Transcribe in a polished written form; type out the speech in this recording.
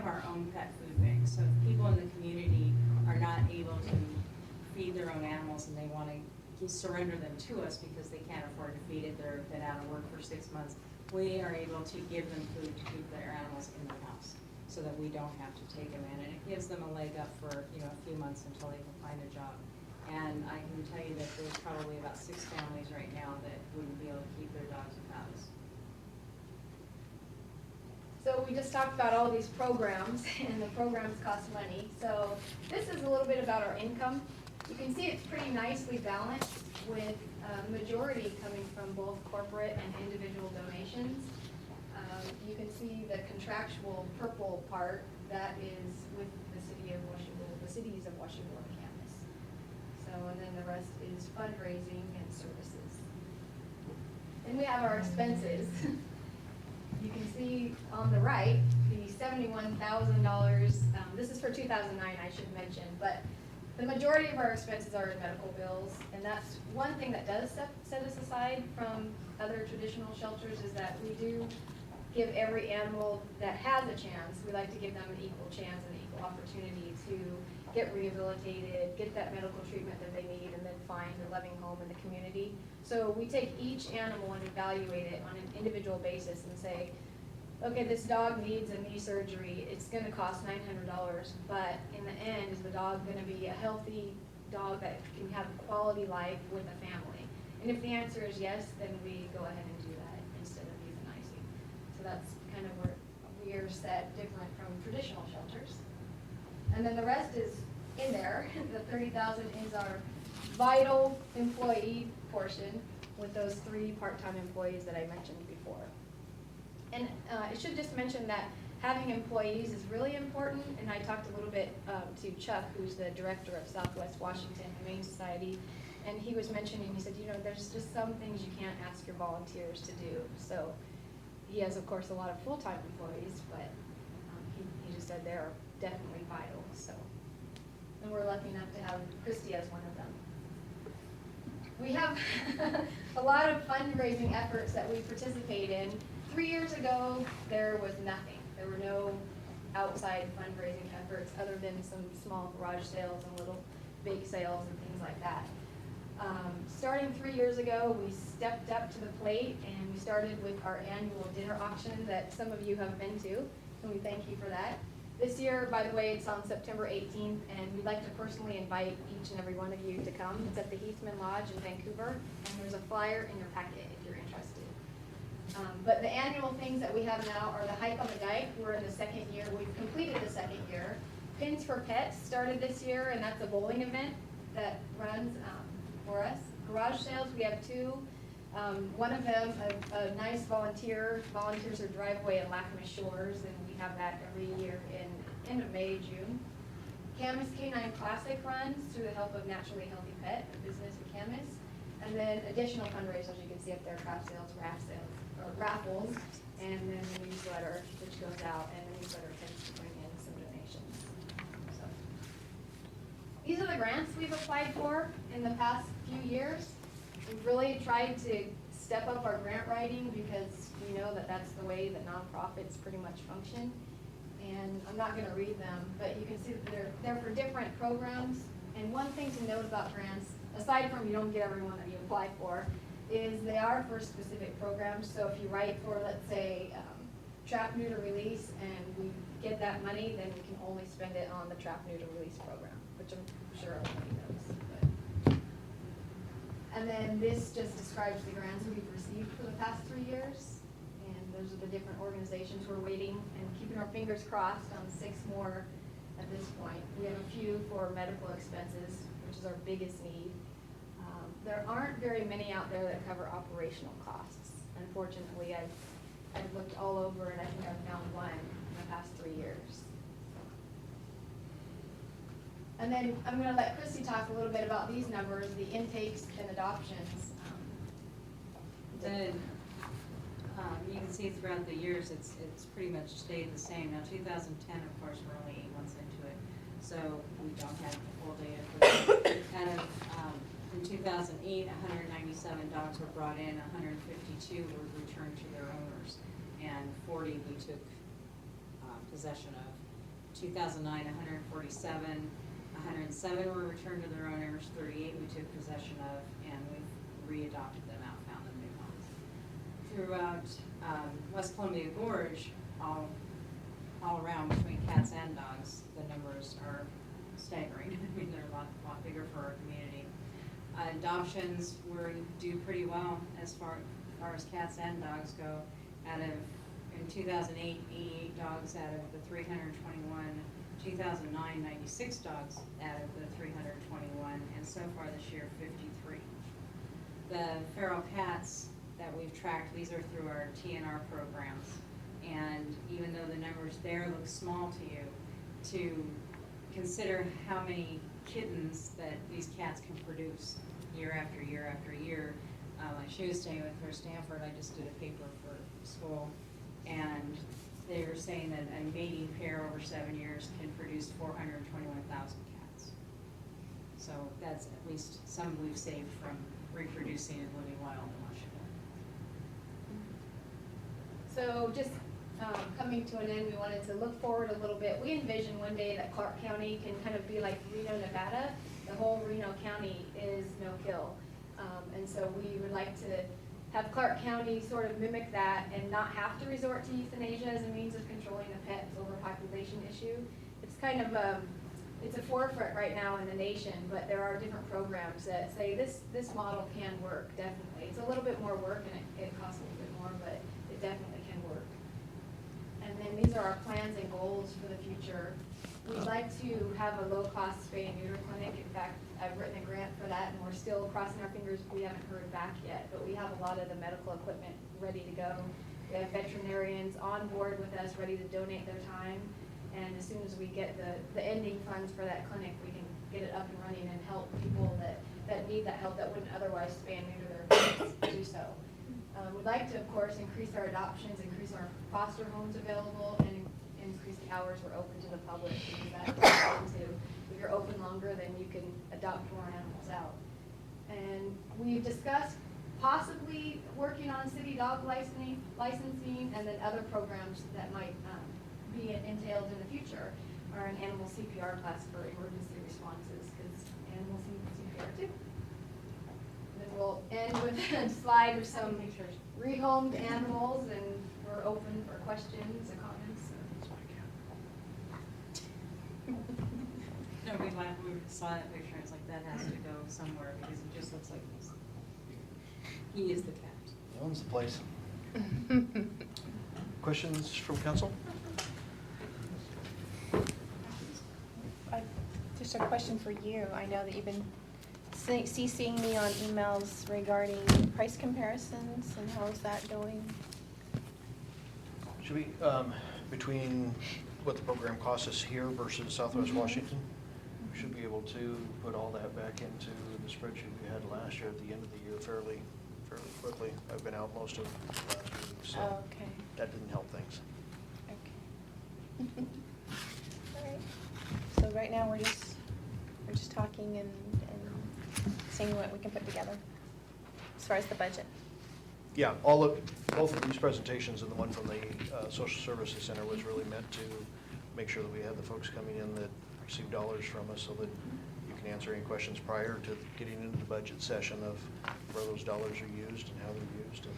have our own pet food bank. So if people in the community are not able to feed their own animals and they want to surrender them to us because they can't afford to feed it, they've been out of work for 6 months, we are able to give them food to keep their animals in their house so that we don't have to take them in. And it gives them a leg up for, a few months until they can find a job. And I can tell you that there's probably about 6 families right now that wouldn't be able to keep their dogs without us. So we just talked about all these programs, and the programs cost money. So this is a little bit about our income. You can see it's pretty nicely balanced with majority coming from both corporate and individual donations. You can see the contractual purple part, that is with the city of Washington, the cities of Washington and Camas. So, and then the rest is fundraising and services. Then we have our expenses. You can see on the right, the $71,000, this is for 2009, I should mention, but the majority of our expenses are in medical bills, and that's one thing that does set us aside from other traditional shelters, is that we do give every animal that has a chance, we like to give them an equal chance and an equal opportunity to get rehabilitated, get that medical treatment that they need, and then find a loving home in the community. So we take each animal and evaluate it on an individual basis and say, okay, this dog needs a knee surgery, it's gonna cost $900, but in the end, is the dog gonna be a healthy dog that can have a quality life with a family? And if the answer is yes, then we go ahead and do that instead of euthanizing. So that's kind of where we are set different from traditional shelters. And then the rest is in there. The $30,000 is our vital employee portion with those 3 part-time employees that I mentioned before. And I should just mention that having employees is really important, and I talked a little bit to Chuck, who's the director of Southwest Washington Humane Society, and he was mentioning, he said, there's just some things you can't ask your volunteers to do. So he has, of course, a lot of full-time employees, but he just said they're definitely vital. So, and we're lucky enough to have Christy as one of them. We have a lot of fundraising efforts that we participate in. 3 years ago, there was nothing. There were no outside fundraising efforts other than some small garage sales and little bake sales and things like that. Starting 3 years ago, we stepped up to the plate and we started with our annual dinner auction that some of you have been to, and we thank you for that. This year, by the way, it's on September 18th, and we'd like to personally invite each and every one of you to come. It's at the Heathman Lodge in Vancouver, and there's a flyer in your packet if you're interested. But the annual things that we have now are the Hike on the Dike. We're in the 2nd year. We've completed the 2nd year. Pins for Pets started this year, and that's a bowling event that runs for us. Garage sales, we have 2. One of them, a nice volunteers our driveway at Lacamas Shores, and we have that every year in end of May, June. Camas Canine Classic runs through the help of Naturally Healthy Pet, a business in Camas. And then additional fundraisers, you can see up there, craft sales, raffles, and then the newsletter, which goes out, and the newsletter tends to bring in some donations. So, these are the grants we've applied for in the past few years. We've really tried to step up our grant writing because we know that that's the way that nonprofits pretty much function. And I'm not going to read them, but you can see that they're for different programs. And one thing to note about grants, aside from you don't get everyone that you apply for, is they are for specific programs. So if you write for, let's say, trap, neuter, release, and we get that money, then we can only spend it on the trap, neuter, release program, which I'm sure everybody knows. But. And then this just describes the grants we've received for the past 3 years. And those are the different organizations we're waiting and keeping our fingers crossed on 6 more at this point. We have a few for medical expenses, which is our biggest need. There aren't very many out there that cover operational costs. Unfortunately, I've looked all over and I think I've found one in the past 3 years. And then I'm going to let Christy talk a little bit about these numbers, the intakes and adoptions. You can see throughout the years it's pretty much stayed the same. Now 2010, of course, we're only 8 months into it, so we don't have the full data for that. Kind of in 2008, 197 dogs were brought in, 152 were returned to their owners, and 40 we took possession of. 2009, 147, 107 were returned to their owners, 38 we took possession of, and we've readopted them out, found them new homes. Throughout West Columbia Gorge, all around between cats and dogs, the numbers are staggering. I mean, they're a lot bigger for our community. Adoptions do pretty well as far as cats and dogs go. In 2008, 88 dogs out of the 321. 2009, 96 dogs out of the 321, and so far this year, 53. The feral cats that we've tracked, these are through our TNR programs, and even though the numbers there look small to you, to consider how many kittens that these cats can produce year after year after year. Like she was staying with her Stanford, I just did a paper for school, and they were saying that a mating pair over 7 years can produce 421,000 cats. So that's at least some we've saved from reproducing and living wild in Washington. So just coming to an end, we wanted to look forward a little bit. We envision one day that Clark County can kind of be like Reno, Nevada. The whole Reno County is no-kill. And so we would like to have Clark County sort of mimic that and not have to resort to euthanasia as a means of controlling a pet overpopulation issue. It's kind of it's a forefront right now in the nation, but there are different programs that say this model can work, definitely. It's a little bit more work and it costs a little bit more, but it definitely can work. And then these are our plans and goals for the future. We'd like to have a low-cost spay and neuter clinic. In fact, I've written a grant for that, and we're still crossing our fingers. We haven't heard back yet, but we have a lot of the medical equipment ready to go. We have veterinarians on board with us, ready to donate their time. And as soon as we get the ending funds for that clinic, we can get it up and running and help people that need that help that wouldn't otherwise spay and neuter their pets do so. We'd like to, of course, increase our adoptions, increase our foster homes available, and increase the hours we're open to the public, because that into, if you're open longer, then you can adopt more animals out. And we've discussed possibly working on city dog licensing, and then other programs that might be entailed in the future are an animal CPR class for emergency responses, because animals need CPR too. Then we'll end with a slide of some rehomed animals, and we're open for questions or comments. No, we saw that picture, and it's like, that has to go somewhere, because it just looks like this. He is the cat. He owns the place. Questions from council? Just a question for you. I know that you've been CCing me on emails regarding price comparisons, and how is that going? Should we, between what the program costs us here versus Southwest Washington, we should be able to put all that back into the spreadsheet we had last year at the end of the year fairly quickly. I've been out most of last week, so Okay. that didn't help things. Okay. All right. So right now we're just talking and seeing what we can put together as far as the budget. Yeah, both of these presentations and the one from the Social Services Center was really meant to make sure that we had the folks coming in that receive dollars from us, so that you can answer any questions prior to getting into the budget session of where those dollars are used and how they're used. And